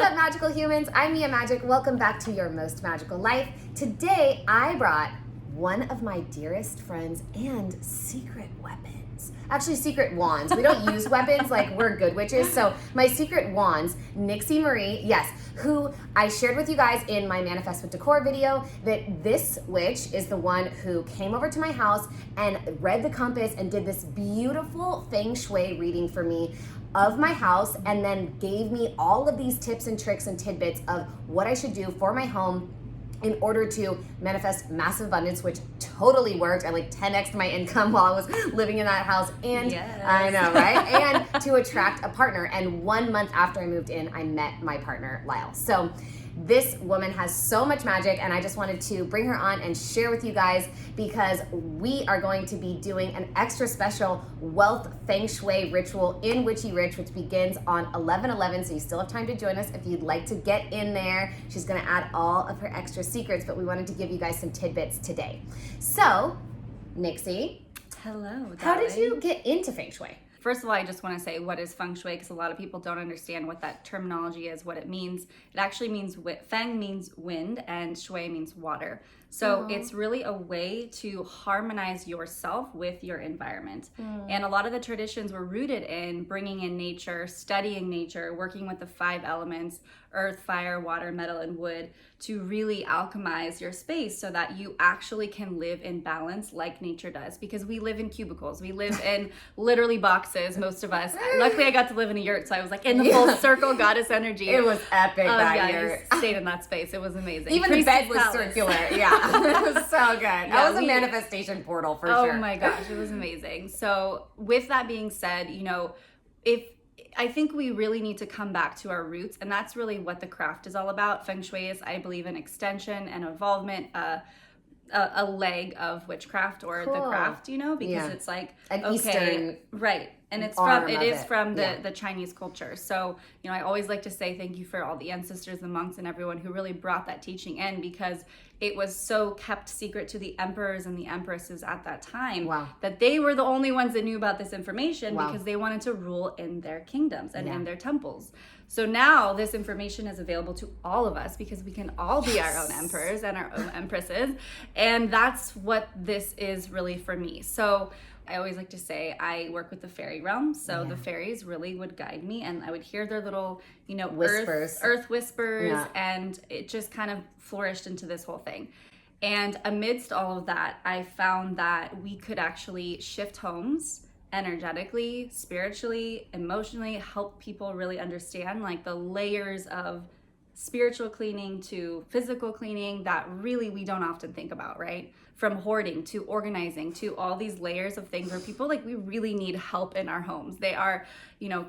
up, magical humans? I'm Mia Magic. Welcome back to Your Most Magical Life. Today, I brought one of my dearest friends and secret weapons. Actually, secret wands. We don't use weapons, like we're good witches. So my secret wands, Nixie Marie, yes, who I shared with you guys in my Manifest with Decor video, that this witch is the one who came over to my house and read the compass and did this beautiful Feng Shui reading for me of my house, and then gave me all of these tips and tricks and tidbits of what I should do for my home in order to manifest massive abundance, which totally worked. I like 10x my income while I was living in that house. And yes. I know, right? And to attract a partner. And 1 month after I moved in, I met my partner, Lyle. So this woman has so much magic, and I just wanted to bring her on and share with you guys, because we are going to be doing an extra special wealth Feng Shui ritual in Witchy Rich, which begins on 11/11, so you still have time to join us if you'd like to get in there. She's gonna add all of her extra secrets, but we wanted to give you guys some tidbits today. So, Nixie. Hello, darling. How did you get into Feng Shui? First of all, I just want to say, what is Feng Shui? Because a lot of people don't understand what that terminology is, what it means. It actually means, Feng means wind and Shui means water. So it's really a way to harmonize yourself with your environment. And a lot of the traditions were rooted in bringing in nature, studying nature, working with the 5 elements, earth, fire, water, metal, and wood, to really alchemize your space so that you actually can live in balance like nature does. Because we live in cubicles. We live in literally boxes, most of us. Luckily, I got to live in a yurt, so I was like in the full circle goddess energy. It was epic that yurt. I stayed in that space. It was amazing. Even the bed was circular. Yeah, it was so good. That was a manifestation portal for sure. Oh my gosh, it was amazing. So with that being said, I think we really need to come back to our roots, and that's really what the craft is all about. Feng Shui is, I believe, an extension and involvement, a leg of witchcraft or the craft, because it's like an Eastern, right? And it's from the Chinese culture. So, I always like to say thank you for all the ancestors, the monks, and everyone who really brought that teaching in, because it was so kept secret to the emperors and the empresses at that time that they were the only ones that knew about this information because they wanted to rule in their kingdoms and in their temples. So now this information is available to all of us because we can all be our own emperors and our own empresses. And that's what this is really for me. So I always like to say I work with the fairy realm. So the fairies really would guide me, and I would hear their little, whispers. earth whispers, and it just kind of flourished into this whole thing. And amidst all of that, I found that we could actually shift homes energetically, spiritually, emotionally, help people really understand like the layers of spiritual cleaning to physical cleaning that really we don't often think about, right? From hoarding to organizing to all these layers of things where people we really need help in our homes. They are,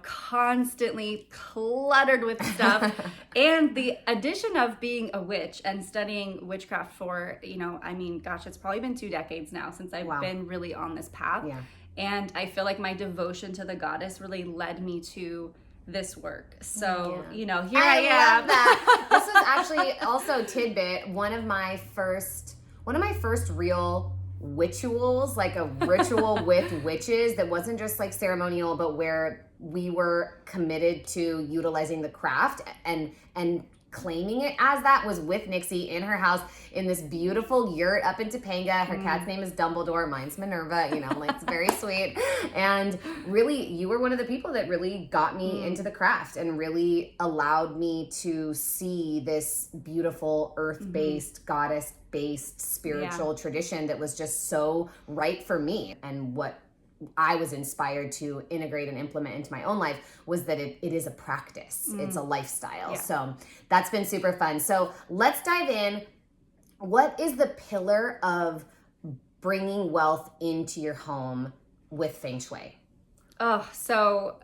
constantly cluttered with stuff. And the addition of being a witch and studying witchcraft for, it's probably been 2 decades now since I've been really on this path. Yeah. And I feel like my devotion to the goddess really led me to this work. So, here I am. Love that. This is actually also tidbit, one of my first real rituals, like a ritual with witches that wasn't just like ceremonial, but where we were committed to utilizing the craft and claiming it as that, was with Nixie in her house in this beautiful yurt up in Topanga. Her cat's name is Dumbledore. Mine's Minerva, it's very sweet. And really, you were one of the people that really got me into the craft and really allowed me to see this beautiful earth-based, goddess-based spiritual tradition that was just so right for me. And what I was inspired to integrate and implement into my own life was that it is a practice. It's a lifestyle. Yeah. So that's been super fun. So let's dive in. What is the pillar of bringing wealth into your home with Feng Shui? Oh, so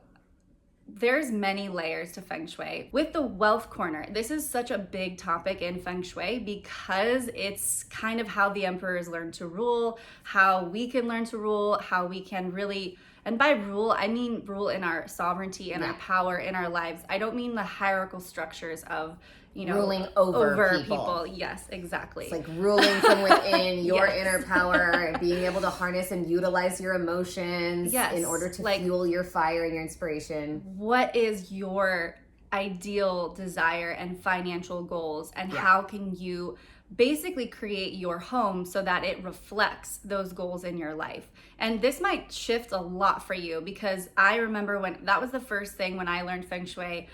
there's many layers to Feng Shui. With the wealth corner, this is such a big topic in Feng Shui because it's kind of how the emperors learned to rule, how we can learn to rule, how we can really, and by rule, I mean rule in our sovereignty and our power in our lives. I don't mean the hierarchical structures of, ruling over people. Yes, exactly. It's like ruling from within your inner power, being able to harness and utilize your emotions in order to fuel your fire and your inspiration. What is your ideal desire and financial goals, and how can you basically create your home so that it reflects those goals in your life. And this might shift a lot for you, because I remember when that was the first thing when I learned Feng Shui.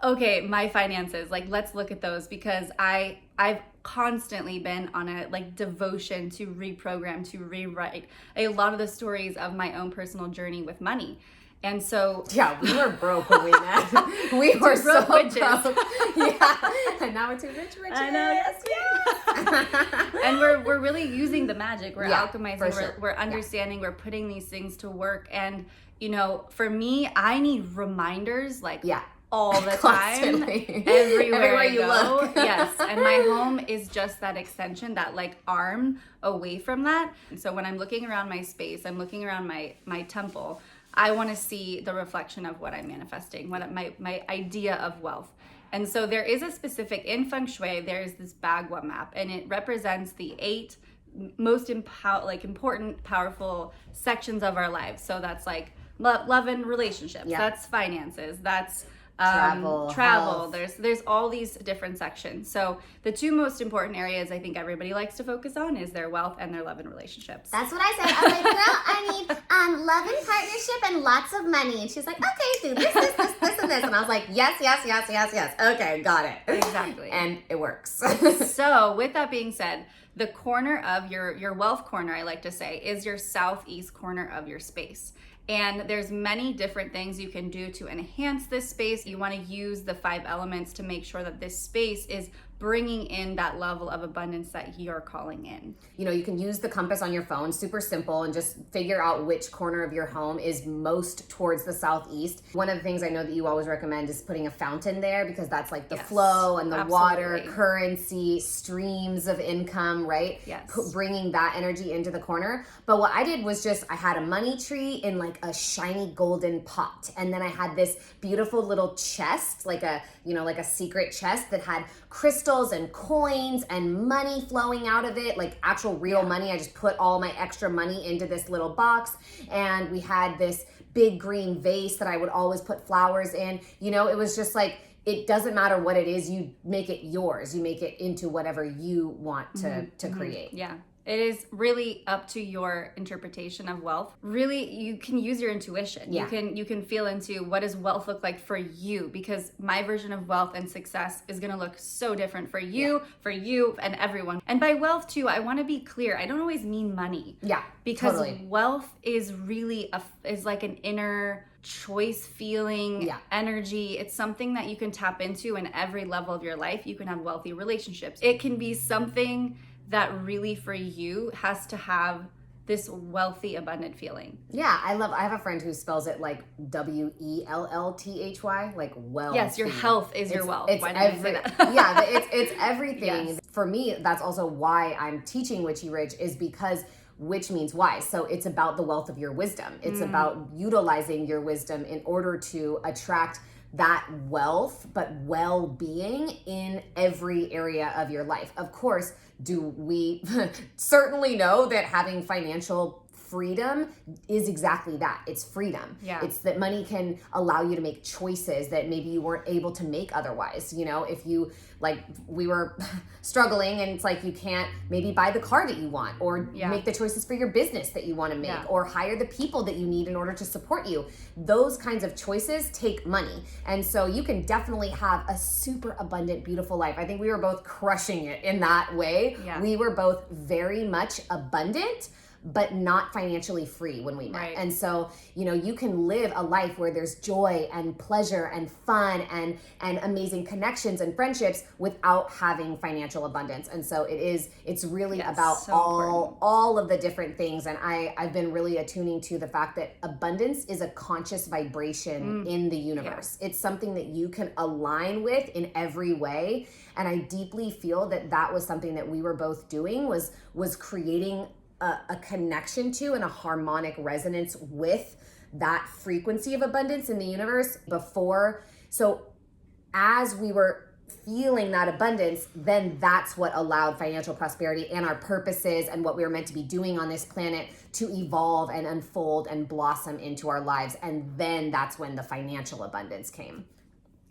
Okay, my finances, like, let's look at those, because I've constantly been on a like devotion to reprogram, to rewrite a lot of the stories of my own personal journey with money. And so yeah, we were broke when we met. We were so broke. Yeah, and now we're two rich witches. I know, yes. And we're really using the magic. We're alchemizing. We're understanding. We're putting these things to work. And you know, for me, I need reminders like all the time, everywhere I go. Look. Yes, and my home is just that extension, that like arm away from that. And so when I'm looking around my space, I'm looking around my temple. I want to see the reflection of what I'm manifesting, what my idea of wealth. And so there is a specific, in Feng Shui, there's this Bagua map, and it represents the 8 most important, powerful sections of our lives. So that's like love and relationships, that's finances, that's travel. There's all these different sections. So the 2 most important areas I think everybody likes to focus on is their wealth and their love and relationships. That's what I said. I was like, girl, I need love and partnership and lots of money. And she's like, okay, do this, and this. And I was like, yes. Okay, got it. Exactly. And it works. So with that being said, the corner of your wealth corner, I like to say, is your southeast corner of your space. And there's many different things you can do to enhance this space. You want to use the 5 elements to make sure that this space is bringing in that level of abundance that you're calling in. You know, you can use the compass on your phone, super simple, and just figure out which corner of your home is most towards the southeast. One of the things I know that you always recommend is putting a fountain there, because that's like the flow and the water, currency, streams of income, right? Yes. Bringing that energy into the corner. But what I did was just, I had a money tree in like a shiny golden pot. And then I had this beautiful little chest, like a secret chest that had crystals and coins and money flowing out of it, like actual real money. I just put all my extra money into this little box, and we had this big green vase that I would always put flowers in. You know, it was just like, it doesn't matter what it is, you make it yours. You make it into whatever you want to create. Yeah. It is really up to your interpretation of wealth. Really, you can use your intuition. Yeah. You can feel into what does wealth look like for you, because my version of wealth and success is going to look so different for you, and everyone. And by wealth too, I want to be clear. I don't always mean money. Yeah. Because wealth is really is like an inner choice, feeling, energy. It's something that you can tap into in every level of your life. You can have wealthy relationships. It can be something that really for you has to have this wealthy, abundant feeling. Yeah, I have a friend who spells it like WELLTHY, like wealth. Yes, your health is your wealth. It's Why did I say that? Yeah, it's everything. Yes. For me, that's also why I'm teaching Witchy Rich, is because witch means wise. So it's about the wealth of your wisdom. It's about utilizing your wisdom in order to attract that wealth, but well-being in every area of your life. Of course, do we certainly know that having financial freedom is exactly that. It's freedom. Yeah. It's that money can allow you to make choices that maybe you weren't able to make otherwise. You know, if you, like, we were struggling and it's like you can't maybe buy the car that you want, or make the choices for your business that you want to make, or hire the people that you need in order to support you. Those kinds of choices take money. And so you can definitely have a super abundant, beautiful life. I think we were both crushing it in that way. Yeah. We were both very much abundant, but not financially free when we met. Right. And so, you know, you can live a life where there's joy and pleasure and fun and amazing connections and friendships without having financial abundance. And so it's really about so all of the different things. And I've been really attuning to the fact that abundance is a conscious vibration in the universe. It's something that you can align with in every way. And I deeply feel that was something that we were both doing, was creating a connection to and a harmonic resonance with that frequency of abundance in the universe before. So as we were feeling that abundance, then that's what allowed financial prosperity and our purposes and what we were meant to be doing on this planet to evolve and unfold and blossom into our lives. And then that's when the financial abundance came.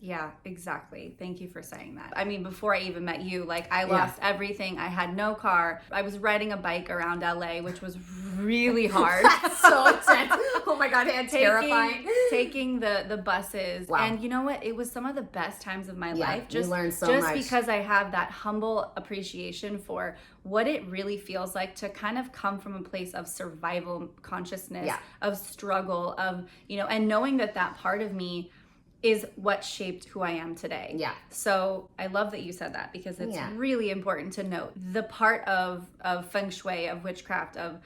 Yeah, exactly. Thank you for saying that. I mean, before I even met you, like I lost everything. I had no car. I was riding a bike around LA, which was really hard. That's so intense. Oh my God, and terrifying. Taking the buses. Wow. And you know what? It was some of the best times of my life. You learned so just much. because I have that humble appreciation for what it really feels like to kind of come from a place of survival consciousness, of struggle, of, you know, and knowing that that part of me is what shaped who I am today. Yeah. So I love that you said that, because it's really important to note the part of Feng Shui, of witchcraft, of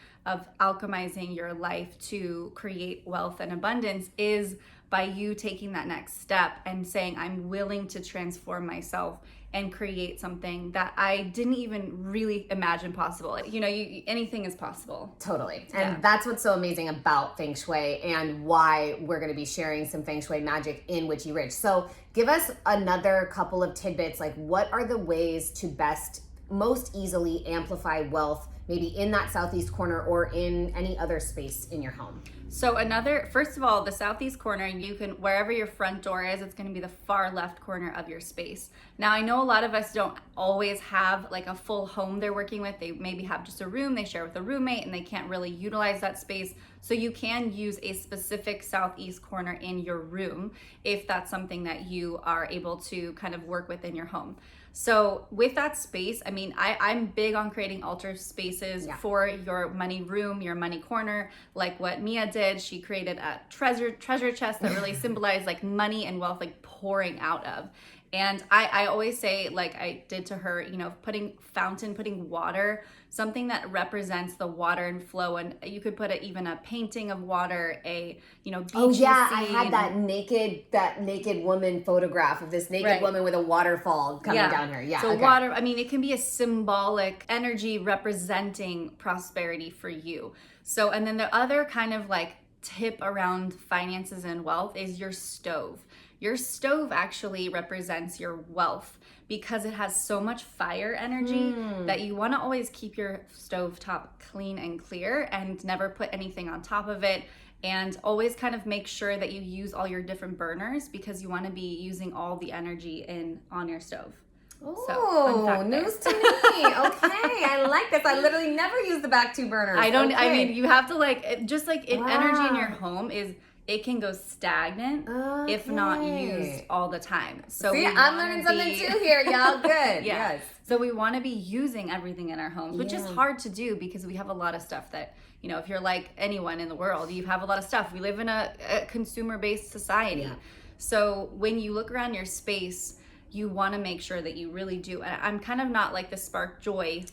alchemizing your life to create wealth and abundance is by you taking that next step and saying, I'm willing to transform myself and create something that I didn't even really imagine possible. You know, anything is possible. Totally. And that's what's so amazing about Feng Shui and why we're going to be sharing some Feng Shui magic in Witchy Rich. So give us another couple of tidbits, like what are the ways to most easily amplify wealth, maybe in that southeast corner or in any other space in your home? So first of all, the southeast corner, you can, wherever your front door is, it's going to be the far left corner of your space. Now, I know a lot of us don't always have like a full home they're working with. They maybe have just a room they share with a roommate and they can't really utilize that space. So you can use a specific southeast corner in your room if that's something that you are able to kind of work with in your home. So with that space, I mean, I'm big on creating altar spaces for your money room, your money corner, like what Mia did. She created a treasure chest that really symbolized like money and wealth, like pouring out of. And I always say, like I did to her, you know, putting water, something that represents the water and flow. And you could put even a painting of water, beach scene. I had that naked woman photograph of this naked woman with a waterfall coming down here. Yeah. So water, I mean, it can be a symbolic energy representing prosperity for you. So, and then the other kind of like tip around finances and wealth is your stove. Your stove actually represents your wealth because it has so much fire energy that you want to always keep your stove top clean and clear and never put anything on top of it. And always kind of make sure that you use all your different burners because you want to be using all the energy on your stove. Oh, news to me. Okay, I like this. I literally never use the back two burners. I mean, you have to energy in your home it can go stagnant if not used all the time. So see, I'm learning something too here, y'all. Good. Yes. So we want to be using everything in our homes, which is hard to do because we have a lot of stuff that, you know, if you're like anyone in the world, you have a lot of stuff. We live in a consumer-based society. Yeah. So when you look around your space, you want to make sure that you really do. And I'm kind of not like the spark joy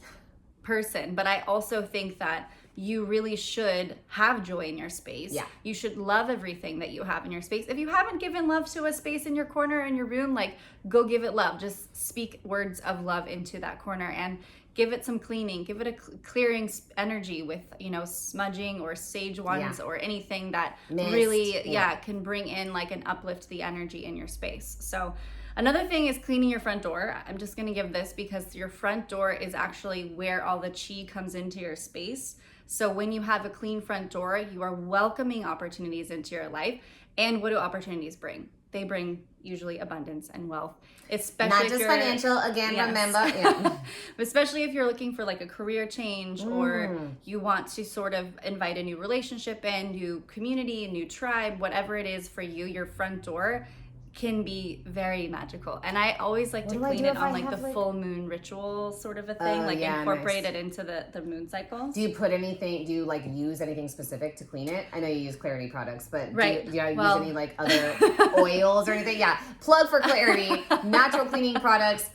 person, but I also think that you really should have joy in your space. Yeah. You should love everything that you have in your space. If you haven't given love to a space in your corner in your room, like go give it love. Just speak words of love into that corner and give it some cleaning. Give it a clearing energy with, you know, smudging or sage wands or anything that really can bring in like and uplift the energy in your space. So another thing is cleaning your front door. I'm just going to give this because your front door is actually where all the chi comes into your space. So when you have a clean front door, you are welcoming opportunities into your life. And what do opportunities bring? They bring usually abundance and wealth. Especially not just financial, again, remember. Yeah. Especially if you're looking for like a career change or you want to sort of invite a new relationship in, new community, new tribe, whatever it is for you, your front door can be very magical. And I always like to clean it on like the full moon ritual sort of a thing, incorporate it into the moon cycles. Do you like use anything specific to clean it? I know you use Clarity products, but do you use any like other oils or anything? Yeah, plug for Clarity, natural cleaning products,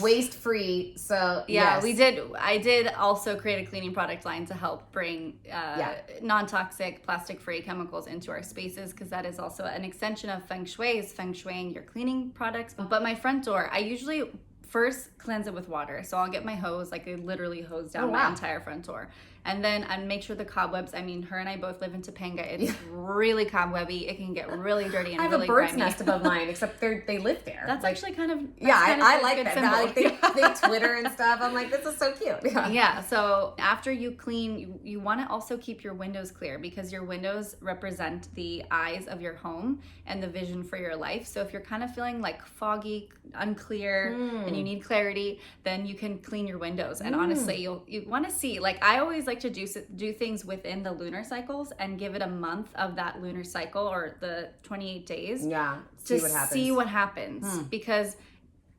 waste free. So I did also create a cleaning product line to help bring non-toxic plastic free chemicals into our spaces, because that is also an extension of Feng Shui, is Feng Shuiing your cleaning products. But my front door, I usually first cleanse it with water. So I'll get my hose, like I literally hose down my entire front door. And then make sure the cobwebs, I mean, her and I both live in Topanga. It's really cobwebby. It can get really dirty and I have really a bird's grimy. nest above mine, except they live there. That's like, actually kind of I a like good that. symbol. Like, they Twitter and stuff. I'm like, this is so cute. Yeah, so after you clean, you want to also keep your windows clear, because your windows represent the eyes of your home and the vision for your life. So if you're kind of feeling like foggy, unclear, and you need clarity, then you can clean your windows. And honestly, you want to see, like, I always like to do things within the lunar cycles and give it a month of that lunar cycle, or the 28 days. Yeah, to see what happens. Because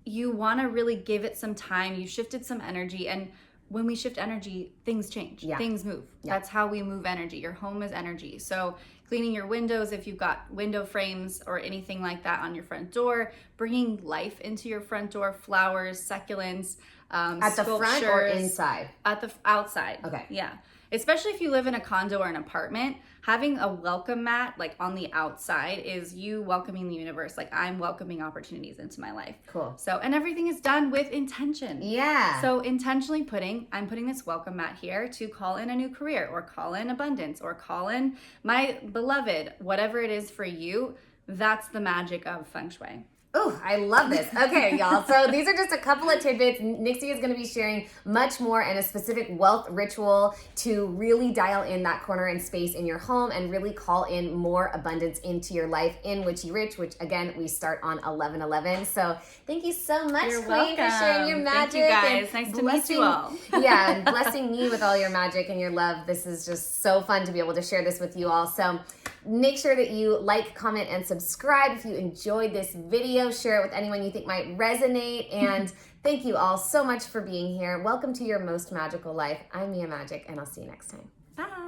you want to really give it some time. You shifted some energy, and when we shift energy, things change. Things move. That's how we move energy. Your home is energy. So cleaning your windows, if you've got window frames or anything like that on your front door, bringing life into your front door, flowers, succulents, at the front or inside? At the outside. Okay. Yeah. Especially if you live in a condo or an apartment, having a welcome mat like on the outside is you welcoming the universe. Like, I'm welcoming opportunities into my life. Cool. So, and everything is done with intention. Yeah. So intentionally I'm putting this welcome mat here to call in a new career, or call in abundance, or call in my beloved, whatever it is for you. That's the magic of Feng Shui. Oh, I love this. Okay, y'all. So these are just a couple of tidbits. Nixie is going to be sharing much more and a specific wealth ritual to really dial in that corner and space in your home and really call in more abundance into your life in Witchy Rich, which again, we start on 11/11. So thank you so much, You're Queen, for sharing your magic. Thank you guys. Nice to meet you all. Yeah, and blessing me with all your magic and your love. This is just so fun to be able to share this with you all. So make sure that you like, comment, and subscribe if you enjoyed this video. Share it with anyone you think might resonate. And thank you all so much for being here. Welcome to your most magical life. I'm Mia Magic, and I'll see you next time. Bye.